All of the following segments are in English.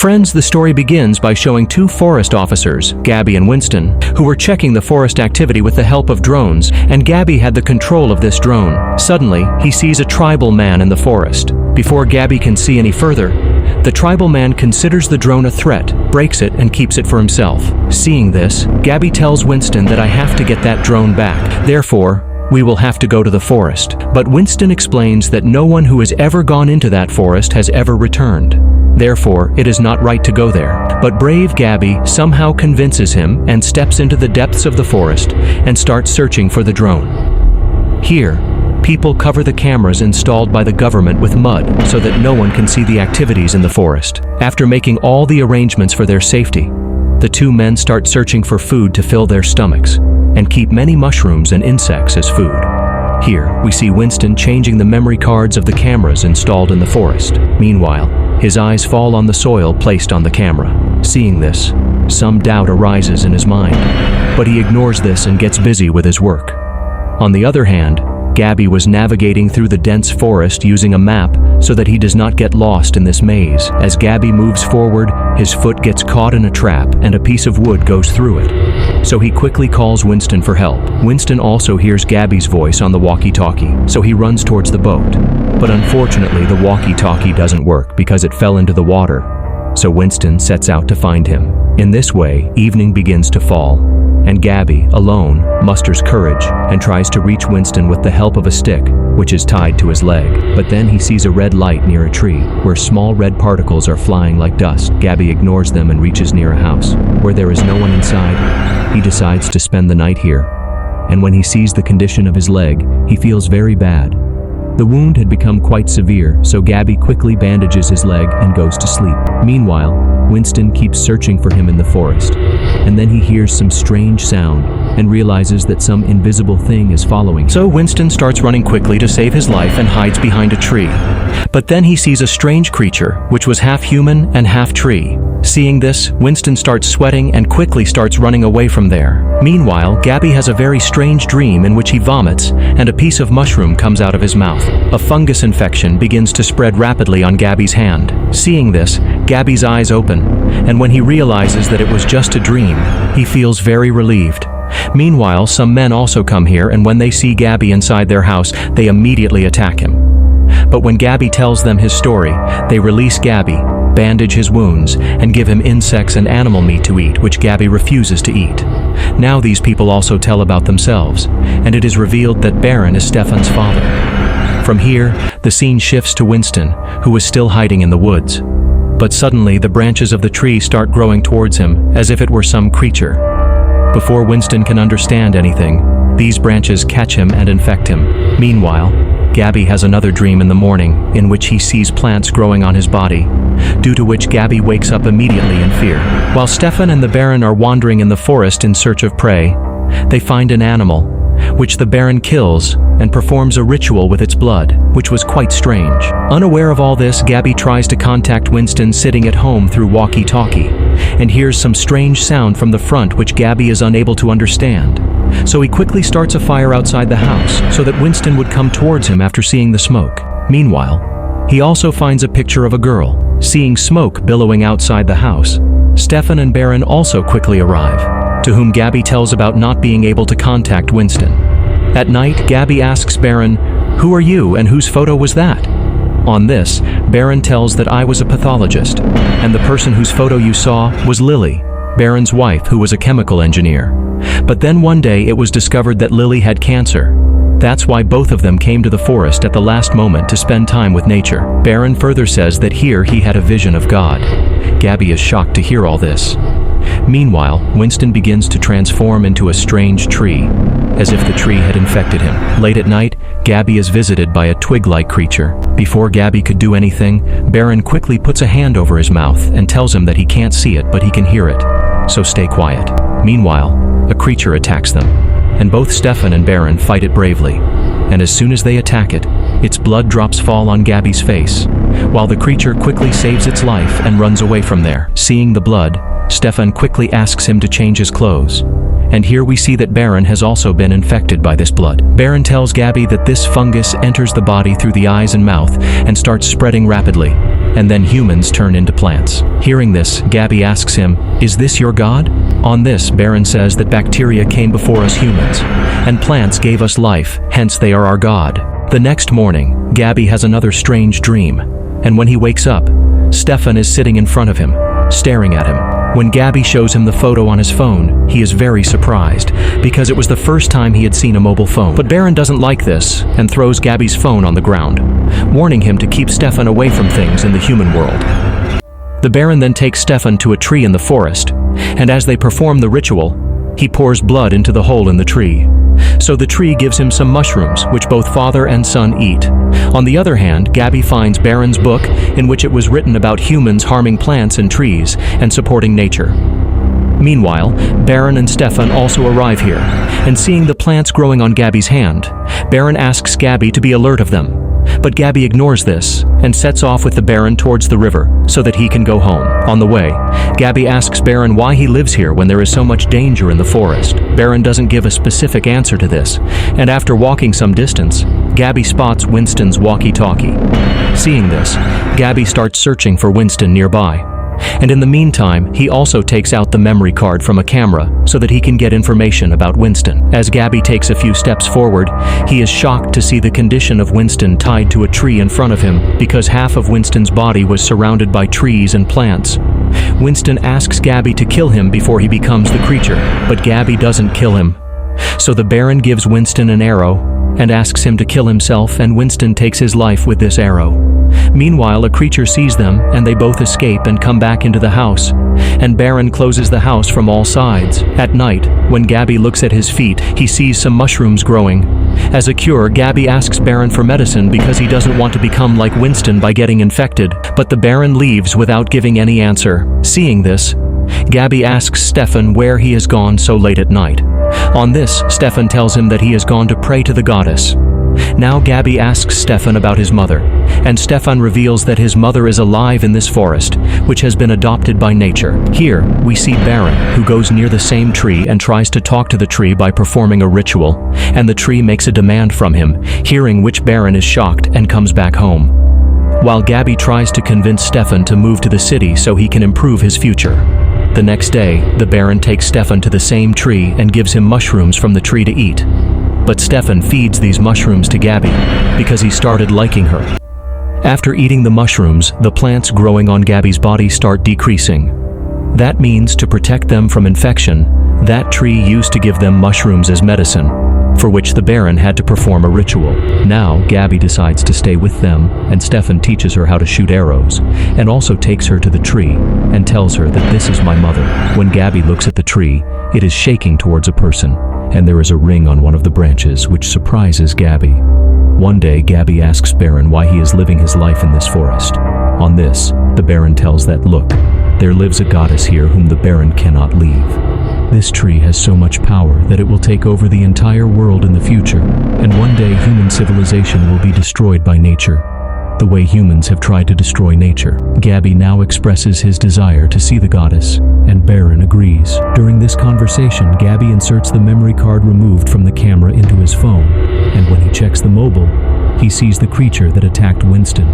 Friends, the story begins by showing two forest officers, Gabby and Winston, who were checking the forest activity with the help of drones, and Gabby had the control of this drone. Suddenly, he sees a tribal man in the forest. Before Gabby can see any further, the tribal man considers the drone a threat, breaks it, and keeps it for himself. Seeing this, Gabby tells Winston that I have to get that drone back. Therefore, we will have to go to the forest. But Winston explains that no one who has ever gone into that forest has ever returned. Therefore, it is not right to go there. But brave Gabby somehow convinces him and steps into the depths of the forest and starts searching for the drone. Here, people cover the cameras installed by the government with mud so that no one can see the activities in the forest. After making all the arrangements for their safety, the two men start searching for food to fill their stomachs and keep many mushrooms and insects as food. Here, we see Winston changing the memory cards of the cameras installed in the forest. Meanwhile, his eyes fall on the soil placed on the camera. Seeing this, some doubt arises in his mind, but he ignores this and gets busy with his work. On the other hand, Gabby was navigating through the dense forest using a map so that he does not get lost in this maze. As Gabby moves forward, his foot gets caught in a trap and a piece of wood goes through it. So he quickly calls Winston for help. Winston also hears Gabby's voice on the walkie-talkie, so he runs towards the boat. But unfortunately, the walkie-talkie doesn't work because it fell into the water. So Winston sets out to find him. In this way, evening begins to fall, and Gabby, alone, musters courage and tries to reach Winston with the help of a stick, which is tied to his leg. But then he sees a red light near a tree, where small red particles are flying like dust. Gabby ignores them and reaches near a house. Where there is no one inside, he decides to spend the night here. And when he sees the condition of his leg, he feels very bad. The wound had become quite severe, so Gabby quickly bandages his leg and goes to sleep. Meanwhile, Winston keeps searching for him in the forest, and then he hears some strange sound and realizes that some invisible thing is following him. So Winston starts running quickly to save his life and hides behind a tree. But then he sees a strange creature, which was half human and half tree. Seeing this, Winston starts sweating and quickly starts running away from there. Meanwhile, Gabby has a very strange dream in which he vomits and a piece of mushroom comes out of his mouth. A fungus infection begins to spread rapidly on Gabby's hand. Seeing this, Gabby's eyes open, and when he realizes that it was just a dream, he feels very relieved. Meanwhile, some men also come here, and when they see Gabby inside their house, they immediately attack him. But when Gabby tells them his story, they release Gabby, bandage his wounds, and give him insects and animal meat to eat, which Gabby refuses to eat. Now these people also tell about themselves, and it is revealed that Baron is Stefan's father. From here, the scene shifts to Winston, who is still hiding in the woods. But suddenly, the branches of the tree start growing towards him, as if it were some creature. Before Winston can understand anything, these branches catch him and infect him. Meanwhile, Gabby has another dream in the morning, in which he sees plants growing on his body, due to which Gabby wakes up immediately in fear. While Stefan and the Baron are wandering in the forest in search of prey, they find an animal, which the Baron kills and performs a ritual with its blood, which was quite strange. Unaware of all this, Gabby tries to contact Winston sitting at home through walkie-talkie, and hears some strange sound from the front which Gabby is unable to understand. So he quickly starts a fire outside the house so that Winston would come towards him after seeing the smoke. Meanwhile, he also finds a picture of a girl. Seeing smoke billowing outside the house, Stefan and Baron also quickly arrive, to whom Gabby tells about not being able to contact Winston. At night, Gabby asks Baron, "Who are you and whose photo was that?" On this, Baron tells that I was a pathologist, and the person whose photo you saw was Lily, Baron's wife, who was a chemical engineer. But then one day it was discovered that Lily had cancer. That's why both of them came to the forest at the last moment to spend time with nature. Baron further says that here he had a vision of God. Gabby is shocked to hear all this. Meanwhile, Winston begins to transform into a strange tree, as if the tree had infected him. Late at night, Gabby is visited by a twig-like creature. Before Gabby could do anything, Baron quickly puts a hand over his mouth and tells him that he can't see it, but he can hear it, so stay quiet. Meanwhile, a creature attacks them, and both Stefan and Baron fight it bravely. And as soon as they attack it, its blood drops fall on Gabby's face, while the creature quickly saves its life and runs away from there. Seeing the blood, Stefan quickly asks him to change his clothes. And here we see that Baron has also been infected by this blood. Baron tells Gabby that this fungus enters the body through the eyes and mouth and starts spreading rapidly, and then humans turn into plants. Hearing this, Gabby asks him, "Is this your god?" On this, Baron says that bacteria came before us humans, and plants gave us life, hence they are our god. The next morning, Gabby has another strange dream, and when he wakes up, Stefan is sitting in front of him, staring at him. When Gabby shows him the photo on his phone, he is very surprised, because it was the first time he had seen a mobile phone. But Baron doesn't like this, and throws Gabby's phone on the ground, warning him to keep Stefan away from things in the human world. The Baron then takes Stefan to a tree in the forest, and as they perform the ritual, he pours blood into the hole in the tree. So the tree gives him some mushrooms, which both father and son eat. On the other hand, Gabby finds Baron's book, in which it was written about humans harming plants and trees and supporting nature. Meanwhile, Baron and Stefan also arrive here, and seeing the plants growing on Gabby's hand, Baron asks Gabby to be alert of them. But Gabby ignores this and sets off with the Baron towards the river so that he can go home. On the way, Gabby asks Baron why he lives here when there is so much danger in the forest. Baron doesn't give a specific answer to this, and after walking some distance, Gabby spots Winston's walkie-talkie. Seeing this, Gabby starts searching for Winston nearby. And in the meantime, he also takes out the memory card from a camera so that he can get information about Winston. As Gabby takes a few steps forward, he is shocked to see the condition of Winston tied to a tree in front of him because half of Winston's body was surrounded by trees and plants. Winston asks Gabby to kill him before he becomes the creature, but Gabby doesn't kill him. So the Baron gives Winston an arrow and asks him to kill himself, and Winston takes his life with this arrow. Meanwhile, a creature sees them, and they both escape and come back into the house, and Baron closes the house from all sides. At night, when Gabby looks at his feet, he sees some mushrooms growing. As a cure, Gabby asks Baron for medicine because he doesn't want to become like Winston by getting infected, but the Baron leaves without giving any answer. Seeing this, Gabby asks Stefan where he has gone so late at night. On this, Stefan tells him that he has gone to pray to the goddess. Now Gabby asks Stefan about his mother, and Stefan reveals that his mother is alive in this forest, which has been adopted by nature. Here, we see Baron, who goes near the same tree and tries to talk to the tree by performing a ritual, and the tree makes a demand from him, hearing which Baron is shocked and comes back home. While Gabby tries to convince Stefan to move to the city so he can improve his future. The next day, the Baron takes Stefan to the same tree and gives him mushrooms from the tree to eat. But Stefan feeds these mushrooms to Gabby because he started liking her. After eating the mushrooms, the plants growing on Gabby's body start decreasing. That means to protect them from infection, that tree used to give them mushrooms as medicine, for which the Baron had to perform a ritual. Now, Gabby decides to stay with them, and Stefan teaches her how to shoot arrows, and also takes her to the tree, and tells her that this is my mother. When Gabby looks at the tree, it is shaking towards a person, and there is a ring on one of the branches which surprises Gabby. One day, Gabby asks Baron why he is living his life in this forest. On this, the Baron tells that, look, there lives a goddess here whom the Baron cannot leave. This tree has so much power that it will take over the entire world in the future, and one day human civilization will be destroyed by nature, the way humans have tried to destroy nature. Gabby now expresses his desire to see the goddess, and Baron agrees. During this conversation, Gabby inserts the memory card removed from the camera into his phone, and when he checks the mobile, he sees the creature that attacked Winston.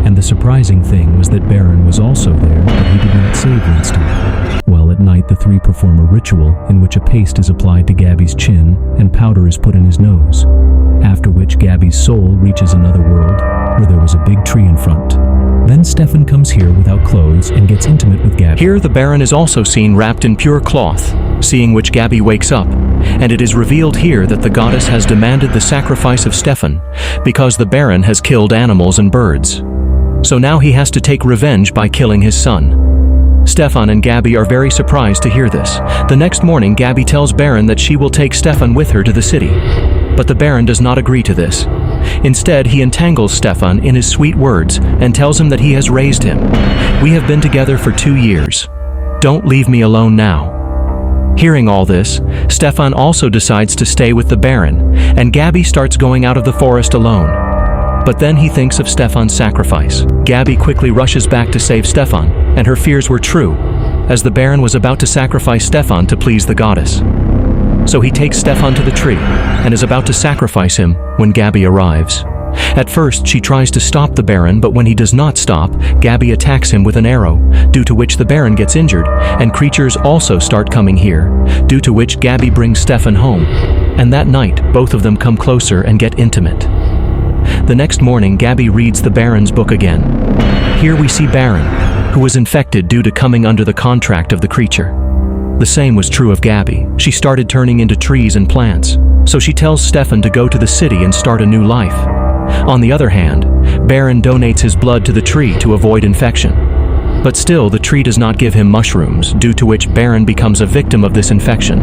And the surprising thing was that Baron was also there, but he did not save Winston. Well, at night, the three perform a ritual in which a paste is applied to Gabby's chin and powder is put in his nose, after which Gabby's soul reaches another world where there was a big tree in front. Then Stefan comes here without clothes and gets intimate with Gabby. Here, the Baron is also seen wrapped in pure cloth, seeing which Gabby wakes up, and it is revealed here that the goddess has demanded the sacrifice of Stefan because the Baron has killed animals and birds. So now he has to take revenge by killing his son. Stefan and Gabby are very surprised to hear this. The next morning, Gabby tells Baron that she will take Stefan with her to the city. But the Baron does not agree to this. Instead, he entangles Stefan in his sweet words and tells him that he has raised him. We have been together for 2 years. Don't leave me alone now. Hearing all this, Stefan also decides to stay with the Baron, and Gabby starts going out of the forest alone. But then he thinks of Stefan's sacrifice. Gabby quickly rushes back to save Stefan, and her fears were true, as the Baron was about to sacrifice Stefan to please the goddess. So he takes Stefan to the tree, and is about to sacrifice him when Gabby arrives. At first, she tries to stop the Baron, but when he does not stop, Gabby attacks him with an arrow, due to which the Baron gets injured, and creatures also start coming here, due to which Gabby brings Stefan home. And that night, both of them come closer and get intimate. The next morning, Gabby reads the Baron's book again. Here we see Baron, who was infected due to coming under the contract of the creature. The same was true of Gabby. She started turning into trees and plants, so she tells Stefan to go to the city and start a new life. On the other hand, Baron donates his blood to the tree to avoid infection. But still, the tree does not give him mushrooms, due to which Baron becomes a victim of this infection.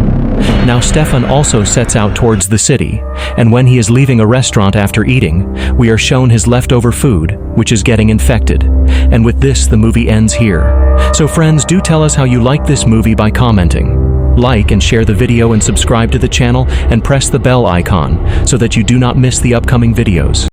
Now Stefan also sets out towards the city, and when he is leaving a restaurant after eating, we are shown his leftover food, which is getting infected. And with this, the movie ends here. So friends, do tell us how you like this movie by commenting. Like and share the video and subscribe to the channel and press the bell icon so that you do not miss the upcoming videos.